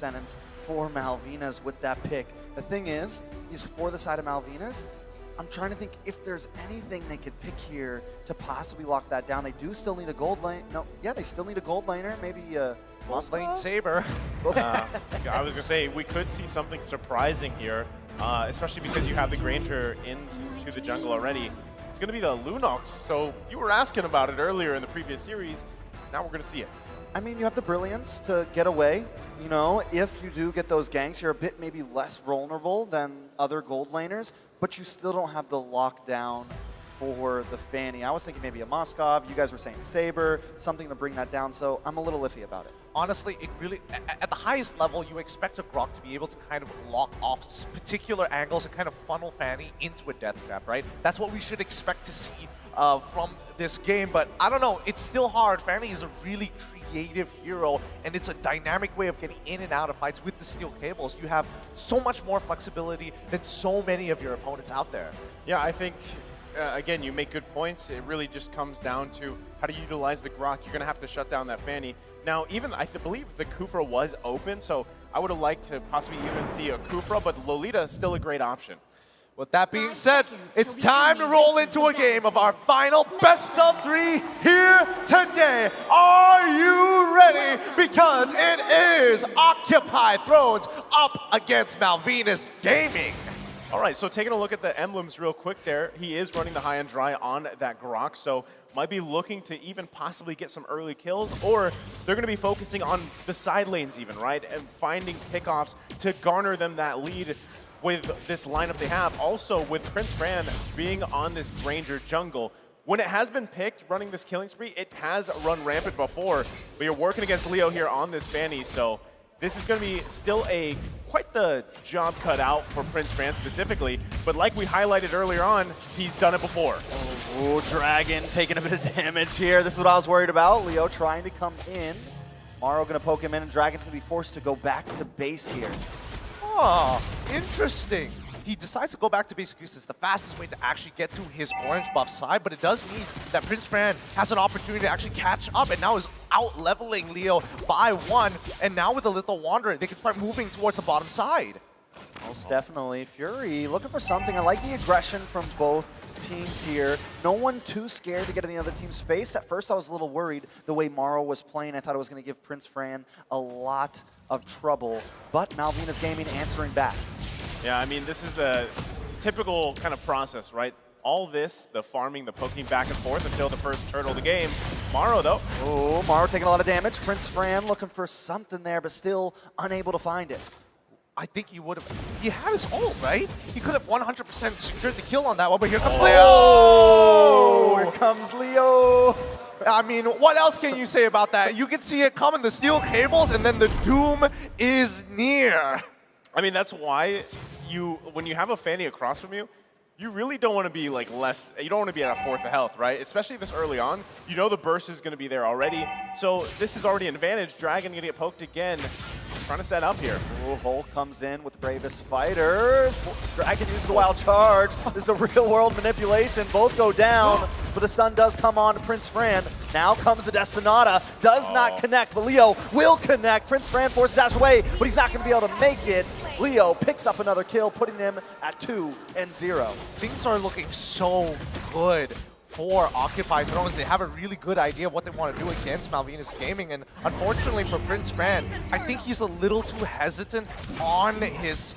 sentence for Malvinas with that pick. The thing is, he's for the side of Malvinas. I'm trying to think if there's anything they could pick here to possibly lock that down. They do still need a gold lane. No, yeah, they still need a gold laner. Maybe gold lane Saber. I was going to say, we could see something surprising here, especially because you have the Granger into the jungle already. It's going to be the Lunox. So you were asking about it earlier in the previous series. Now we're going to see it. I mean, you have the Brilliance to get away. You know, if you do get those ganks, you're a bit maybe less vulnerable than other gold laners, but you still don't have the lockdown for the Fanny. I was thinking maybe a Moskov. You guys were saying Saber, something to bring that down, so I'm a little iffy about it. Honestly, it really, at the highest level, you expect a Grok to be able to kind of lock off particular angles and kind of funnel Fanny into a death trap, right? That's what we should expect to see from this game, but I don't know, it's still hard. Fanny is a really creative hero, and it's a dynamic way of getting in and out of fights with the steel cables. You have so much more flexibility than so many of your opponents out there. Yeah, I think, again, you make good points. It really just comes down to how to utilize the Grok. You're going to have to shut down that Fanny. Now, even I believe the Kufra was open, so I would have liked to possibly even see a Kufra, but Lolita is still a great option. With that being said, it's time to roll into a game of our final best of 3 here today. Are you ready? Because it is Occupy Thrones up against Malvinas Gaming. All right, so taking a look at the emblems real quick there, he is running the high and dry on that Grok, so might be looking to even possibly get some early kills, or they're going to be focusing on the side lanes even, right? And finding pickoffs to garner them that lead with this lineup they have. Also, with Prince Fran being on this Granger jungle, when it has been picked, running this killing spree, it has run rampant before, but you're working against Leo here on this Fanny, so this is going to be still quite the job cut out for Prince Fran specifically, but like we highlighted earlier on, he's done it before. Oh, Dragon taking a bit of damage here. This is what I was worried about. Leo trying to come in. Maro going to poke him in, and Dragon's going to be forced to go back to base here. Oh, interesting. He decides to go back to base because it's the fastest way to actually get to his orange buff side, but it does mean that Prince Fran has an opportunity to actually catch up and now is out-leveling Leo by 1, and now with the Little Wanderer, they can start moving towards the bottom side. Most definitely. Fury looking for something. I like the aggression from both teams here. No one too scared to get in the other team's face. At first I was a little worried the way Maro was playing. I thought it was going to give Prince Fran a lot of trouble, but Malvinas Gaming answering back. Yeah, I mean, this is the typical kind of process, right? All this, the farming, the poking back and forth until the first turtle of the game. Maro, though. Oh, Maro taking a lot of damage. Prince Fran looking for something there, but still unable to find it. I think he would have. He had his ult, right? He could have 100% secured the kill on that one, but here comes Leo! Oh, here comes Leo! I mean, what else can you say about that? You can see it coming, the steel cables, and then the doom is near. I mean, that's why when you have a Fanny across from you, you really don't want to be like you don't want to be at a 4th of health, right? Especially this early on. You know the burst is going to be there already. So this is already an advantage. Dragon going to get poked again. Trying to set up here. Oh, Hulk comes in with the bravest fighter. Dragon uses the wild charge. This is a real world manipulation. Both go down, but a stun does come on to Prince Fran. Now comes the Destinata. Does not connect, but Leo will connect. Prince Fran forces dash away, but he's not going to be able to make it. Leo picks up another kill, putting him at 2-0. Things are looking so good for Occupy Thrones. They have a really good idea of what they want to do against Malvinas Gaming, and unfortunately for Prince Fran, I think he's a little too hesitant on his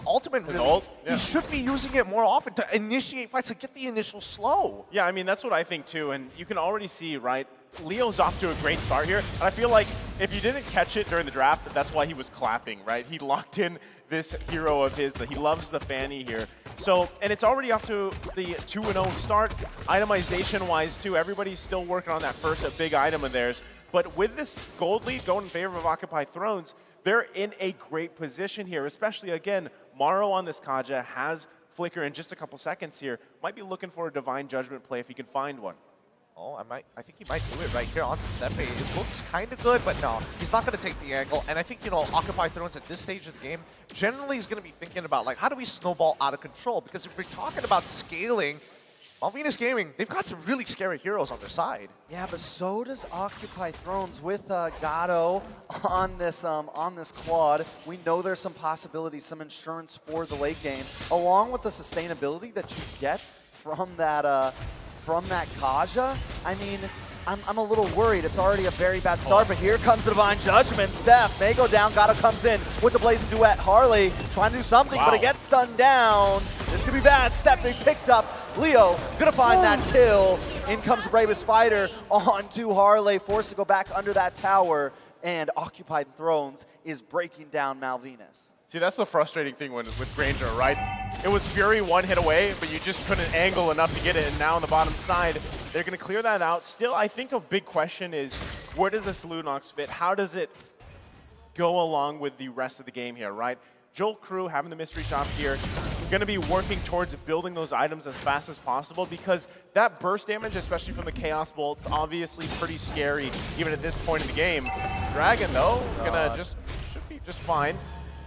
ultimate. His ult? Yeah. He should be using it more often to initiate fights, to get the initial slow. Yeah, I mean, that's what I think too, and you can already see, right, Leo's off to a great start here, and I feel like if you didn't catch it during the draft, that's why he was clapping, right? He locked in this hero of his, that he loves the Fanny here. So, and it's already off to the 2-0 start. Itemization-wise too, everybody's still working on that first big item of theirs. But with this gold lead going in favor of Occupy Thrones, they're in a great position here, especially, again, Maro on this Kaja has Flicker in just a couple seconds here. Might be looking for a Divine Judgment play if he can find one. Oh, I think he might do it right here onto Steppe. It looks kind of good, but no, he's not going to take the angle. And I think, you know, Occupy Thrones at this stage of the game generally is going to be thinking about, like, how do we snowball out of control? Because if we're talking about scaling, Malvinas Gaming, they've got some really scary heroes on their side. Yeah, but so does Occupy Thrones with Gato on this Claude. We know there's some possibilities, some insurance for the late game, along with the sustainability that you get from that Kaja. I mean, I'm a little worried. It's already a very bad start, but here comes the Divine Judgment. Steph may go down. Gato comes in with the Blazing Duet. Harley trying to do something, but it gets stunned down. This could be bad. Steph, they picked up. Leo gonna find that kill. In comes the Bravest Fighter onto Harley, forced to go back under that tower, and Occupied Thrones is breaking down Malvinas. See, that's the frustrating thing with Granger, right? It was Fury one hit away, but you just couldn't angle enough to get it, and now on the bottom side, they're going to clear that out. Still, I think a big question is, where does this Lunox fit? How does it go along with the rest of the game here, right? Joel Crew having the mystery shop here, going to be working towards building those items as fast as possible, because that burst damage, especially from the Chaos Bolt's obviously pretty scary, even at this point in the game. Dragon, though, should be just fine.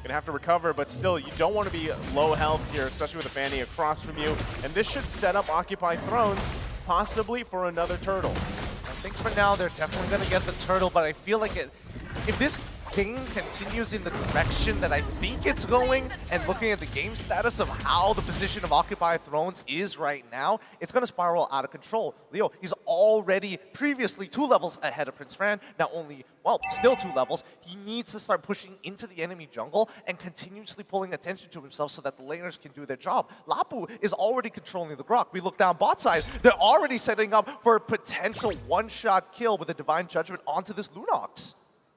Gonna have to recover, but still, you don't want to be low health here, especially with a Fanny across from you. And this should set up Occupy Thrones, possibly for another turtle. I think for now, they're definitely gonna get the turtle, but I feel like if this game continues in the direction that I think it's going, and looking at the game status of how the position of Occupy Thrones is right now, it's going to spiral out of control. Leo, he's already previously 2 levels ahead of Prince Fran, now only, well, still 2 levels. He needs to start pushing into the enemy jungle and continuously pulling attention to himself so that the laners can do their job. Lapu is already controlling the Grok. We look down bot side, they're already setting up for a potential one-shot kill with a Divine Judgment onto this Lunox.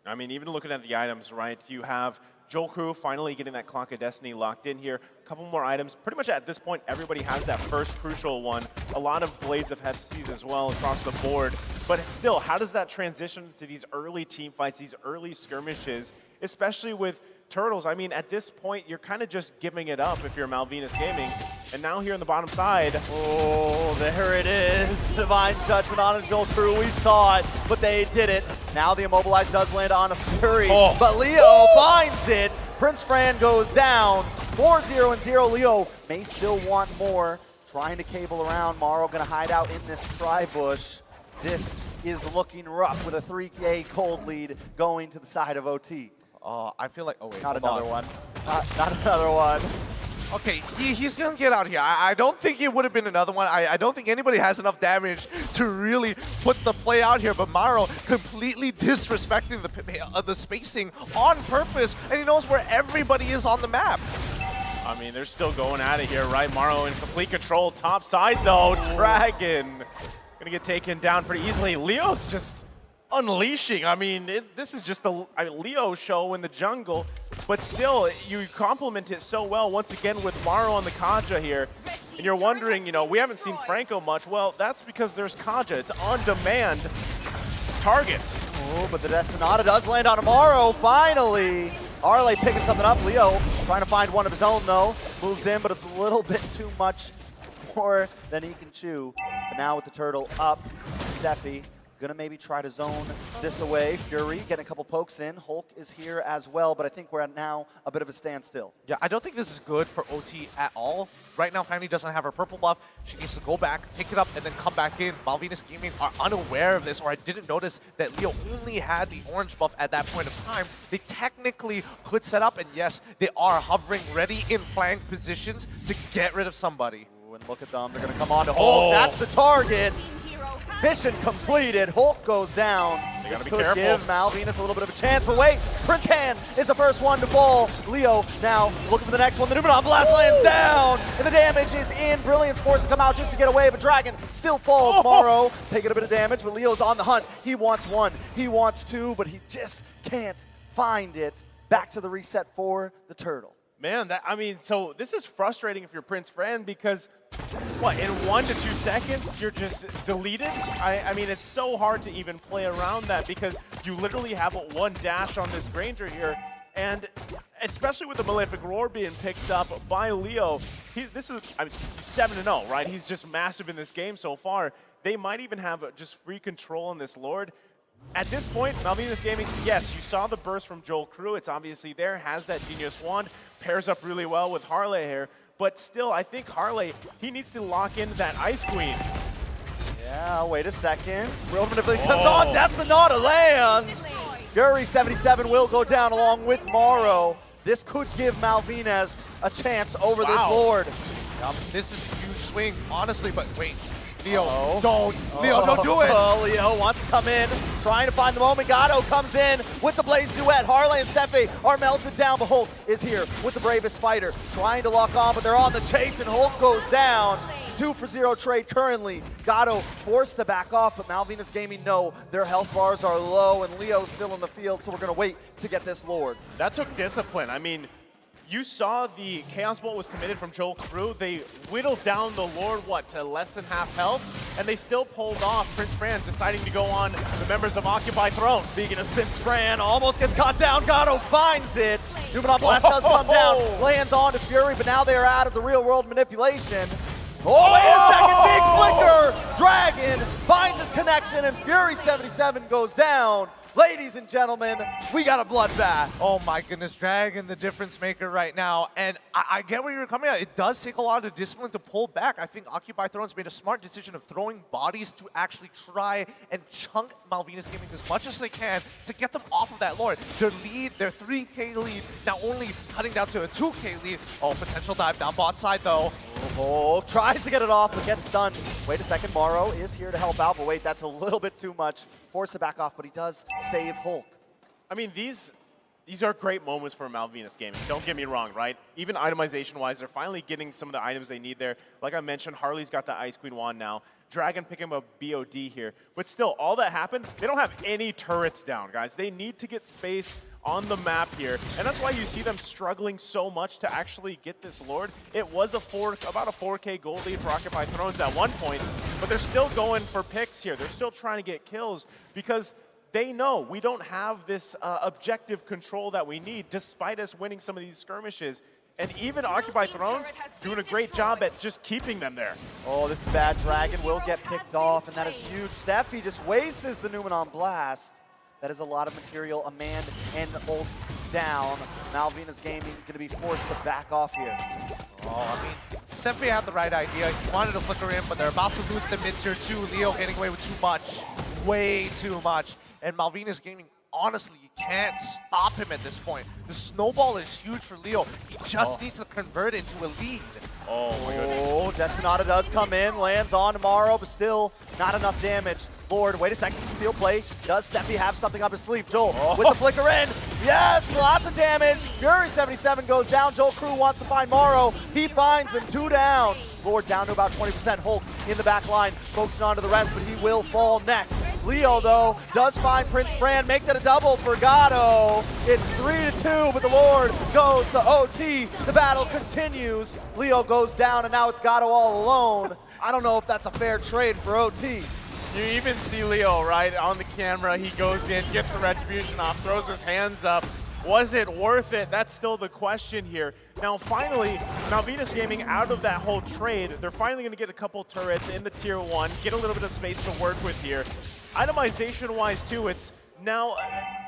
I mean, even looking at the items, right, you have Joel Crew finally getting that Clock of Destiny locked in here. A couple more items. Pretty much at this point, everybody has that first crucial one. A lot of Blades of Hephaestus as well across the board. But still, how does that transition to these early team fights, these early skirmishes, especially with Turtles? I mean, at this point, you're kind of just giving it up if you're Malvinas Gaming. And now here on the bottom side, oh, there it is. Divine Judgment on a Joel Crew. We saw it, but they did it. Now the Immobilize does land on a Fury, but Leo finds it. Prince Fran goes down. 4-0-0. Leo may still want more. Trying to cable around. Morrow gonna hide out in this tri-bush. This is looking rough with a 3K cold lead going to the side of OT. I feel like, oh wait, Not another one. Not another one. Okay, he's gonna get out here. I don't think it would have been another one. I don't think anybody has enough damage to really put the play out here, but Maro completely disrespecting the spacing on purpose, and he knows where everybody is on the map. I mean, they're still going at it here, right? Maro in complete control. Top side, though. Dragon gonna get taken down pretty easily. Leo's just unleashing. I mean, this is just a Leo show in the jungle, but still, you complement it so well once again with Maro on the Kaja here. And you're wondering, you know, we haven't seen Franco much. Well, that's because there's Kaja. It's on-demand targets. Oh, but the Destinata does land on Maro, finally. Arley picking something up. Leo trying to find one of his own, though. Moves in, but it's a little bit too much more than he can chew. But now with the turtle up, Steffi gonna maybe try to zone this away. Fury getting a couple pokes in. Hulk is here as well, but I think we're at now a bit of a standstill. Yeah, I don't think this is good for OT at all. Right now, Fanny doesn't have her purple buff. She needs to go back, pick it up, and then come back in. Malvinas Gaming are unaware of this, or I didn't notice that Leo only had the orange buff at that point of time. They technically could set up, and yes, they are hovering ready in flank positions to get rid of somebody. Ooh, and look at them. They're gonna come on to Hulk. That's the target. Mission completed. Hulk goes down. This could give Malvinas a little bit of a chance, but wait, Prince Han is the first one to fall. Leo now looking for the next one. The Numenon Blast lands down, and the damage is in. Brilliant's forced to come out just to get away, but Dragon still falls. Morrow taking a bit of damage, but Leo's on the hunt. He wants one, he wants two, but he just can't find it. Back to the reset for the turtle. Man, I mean, so this is frustrating if you're Prince Fran because, what, in 1 to 2 seconds, you're just deleted? I mean, it's so hard to even play around that because you literally have one dash on this Granger here, and especially with the Malefic Roar being picked up by Leo, this is 7-0, right? He's just massive in this game so far. They might even have just free control on this Lord. At this point, Malvinas Gaming, yes, you saw the burst from Joel Crew. It's obviously there, has that Genius Wand, pairs up really well with Harley here. But still, I think Harley, he needs to lock in that Ice Queen. Yeah, wait a second. Real manipulation comes on. Destinata lands. Fury 77 will go down along with Morrow. This could give Malvinas a chance over this Lord. This is a huge swing, honestly, but wait. Leo, don't do it! Leo wants to come in, trying to find the moment. Gato comes in with the Blaze duet. Harley and Steffi are melted down, but Hulk is here with the bravest fighter, trying to lock on, but they're on the chase, and Hulk goes down. 2-for-0 trade currently. Gato forced to back off, but Malvinas Gaming know their health bars are low, and Leo's still in the field, so we're going to wait to get this Lord. That took discipline. I mean, you saw the Chaos Bolt was committed from Joel Crew. They whittled down the Lord, to less than half health, and they still pulled off Prince Fran, deciding to go on the members of Occupy Throne. Speaking of Prince Fran, almost gets caught down. Gato finds it. Numenon Blast does come down, lands on to Fury, but now they are out of the real-world manipulation. Oh, wait a second, big flicker! Dragon finds his connection, and Fury 77 goes down. Ladies and gentlemen, we got a bloodbath. Oh my goodness, Dragon, the difference maker right now. And I get where you're coming at. It does take a lot of discipline to pull back. I think Occupy Throne's made a smart decision of throwing bodies to actually try and chunk Malvinas Gaming as much as they can to get them off of that Lord. Their lead, their 3K lead, now only cutting down to a 2K lead. Oh, potential dive down bot side though. Oh, tries to get it off, but gets stunned. Wait a second, Morrow is here to help out, but wait, that's a little bit too much. Forced to back off, but he does save Hulk. I mean, these are great moments for Malvinas Gaming. Don't get me wrong, right? Even itemization-wise, they're finally getting some of the items they need there. Like I mentioned, Harley's got the Ice Queen wand now. Dragon picking up a BOD here. But still, all that happened, they don't have any turrets down, guys. They need to get space on the map here, and that's why you see them struggling so much to actually get this Lord. It was about a 4K gold lead for Occupy Thrones at one point, but they're still going for picks here. They're still trying to get kills because they know we don't have this objective control that we need, despite us winning some of these skirmishes. And even Occupy Thrones doing a great job at just keeping them there. Oh, this is bad. Dragon will get picked off, and that is huge. Steffi just wastes the Numenon Blast. That is a lot of material. A man and ult down. Malvinas Gaming going to be forced to back off here. Oh, I mean, Steffi had the right idea. He wanted to flicker in, but they're about to lose the mid tier too. Leo getting away with too much. Way too much. And Malvinas Gaming, honestly, you can't stop him at this point. The snowball is huge for Leo. He just needs to convert it into a lead. Oh my goodness. Oh, Destinata does come in, lands on tomorrow, but still not enough damage. Lord, wait a second, conceal play. Does Steffi have something up his sleeve? Joel with the flicker in. Yes, lots of damage. Fury 77 goes down. Joel Crew wants to find Morrow. He finds him, 2 down. Lord down to about 20%. Hulk in the back line, focusing on to the rest, but he will fall next. Leo, though, does find Prince Fran, make that a double for Gato. It's 3-2, but the Lord goes to OT. The battle continues. Leo goes down, and now it's Gato all alone. I don't know if that's a fair trade for OT. You even see Leo, right, on the camera. He goes in, gets the retribution off, throws his hands up. Was it worth it? That's still the question here. Now, finally, Malvinas Gaming, out of that whole trade, they're finally going to get a couple turrets in the tier 1, get a little bit of space to work with here. Itemization-wise, too, it's now,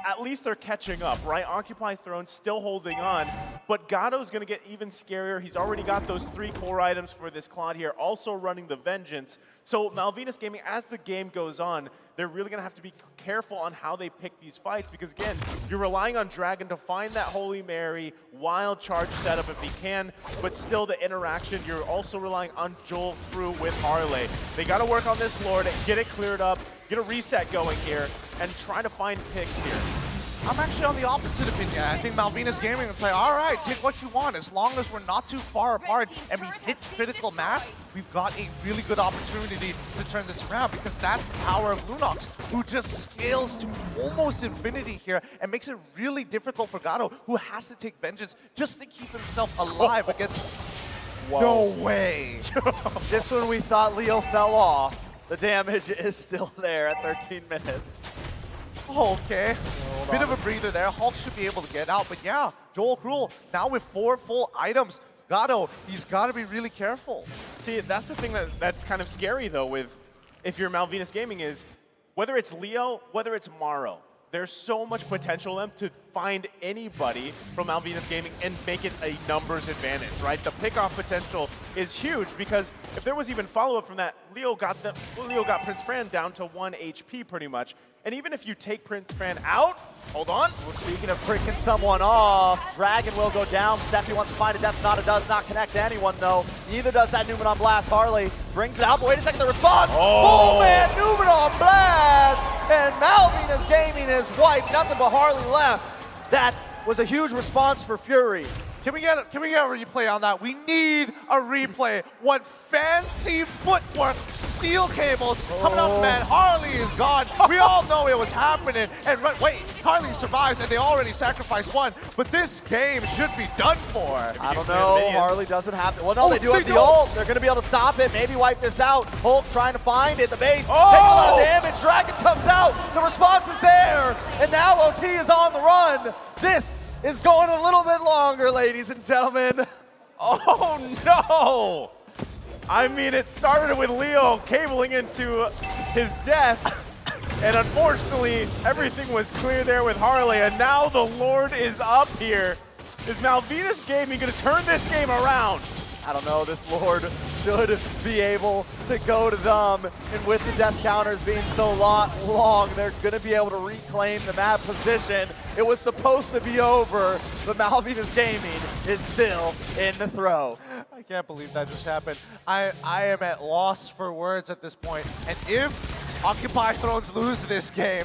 at least they're catching up, right? Occupy Throne still holding on, but Gato's going to get even scarier. He's already got those 3 core items for this Claude here, also running the Vengeance. So Malvinas Gaming, as the game goes on, they're really going to have to be careful on how they pick these fights because, again, you're relying on Dragon to find that Holy Mary wild charge setup if he can, but still the interaction, you're also relying on Joel Crew with Harley. They got to work on this Lord, get it cleared up, get a reset going here, and try to find picks here. I'm actually on the opposite opinion. I think Malvinas Gaming would say, all right, take what you want. As long as we're not too far apart and we hit critical mass, we've got a really good opportunity to turn this around because that's the power of Lunox, who just scales to almost infinity here and makes it really difficult for Gato, who has to take vengeance just to keep himself alive against... Whoa. No way. Just when we thought Leo fell off, the damage is still there at 13 minutes. Okay, bit of a breather there. Hulk should be able to get out, but yeah, Joel Cruel now with 4 full items. Gato, he's got to be really careful. See, that's the thing that's kind of scary though with if you're Malvinas Gaming is whether it's Leo, whether it's Morrow, there's so much potential in them to find anybody from Malvinas Gaming and make it a numbers advantage, right? The pickoff potential is huge because if there was even follow-up from that, Leo got Prince Fran down to 1 HP pretty much. And even if you take Prince Fran out, hold on. Well, speaking of freaking someone off, Dragon will go down. Steffi wants to find it. Destinata does not connect to anyone, though. Neither does that Newman on Blast. Harley brings it out, but wait a second, the response. Oh, man, Newman on Blast. And Malvinas Gaming is wiped. Nothing but Harley left. That was a huge response for Fury. Can we get a replay on that? We need a replay. What fancy footwork, steel cables coming up, man. Harley is gone. We all know it was happening. And wait, Harley survives, and they already sacrificed one. But this game should be done for. I don't know. Harley doesn't have it. Well, no, they do have the ult. They're going to be able to stop it, maybe wipe this out. Hulk trying to find it. The base taking a lot of damage. Dragon comes out. The response is there. And now OT is on the run. This is going a little bit longer, ladies and gentlemen. Oh no! I mean, it started with Leo cabling into his death, and unfortunately, everything was clear there with Harley, and now the Lord is up here. Is Malvinas Gaming going to turn this game around? I don't know, this Lord should be able to go to them, and with the death counters being so long, they're going to be able to reclaim the map position. It was supposed to be over, but Malvinas Gaming is still in the throw. I can't believe that just happened. I am at loss for words at this point. And if Occupy Thrones lose this game,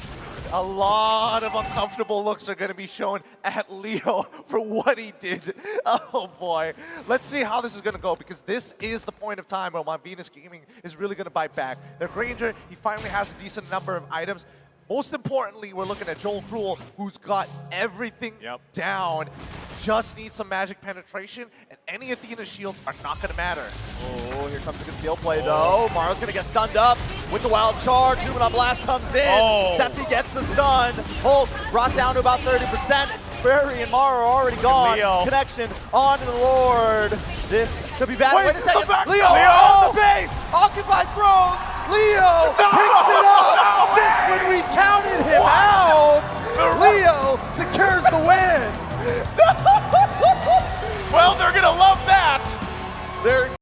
a lot of uncomfortable looks are going to be shown at Leo for what he did. Oh boy. Let's see how this is going to go, because this is the point of time where Malvinas Gaming is really going to bite back. Their Granger, he finally has a decent number of items. Most importantly, we're looking at Joel Cruel, who's got everything down. Just needs some magic penetration, and any Athena shields are not going to matter. Oh, here comes a conceal play, though. Maro's going to get stunned up with the wild charge. Newman on Blast comes in. Steffi gets the stun. Hulk brought down to about 30%. Barry and Mara are already gone. Connection onto the Lord. This could be bad. Wait a second. Leo on the base. Occupied Thrones. Leo picks it up just when we counted him out. Leo secures the win.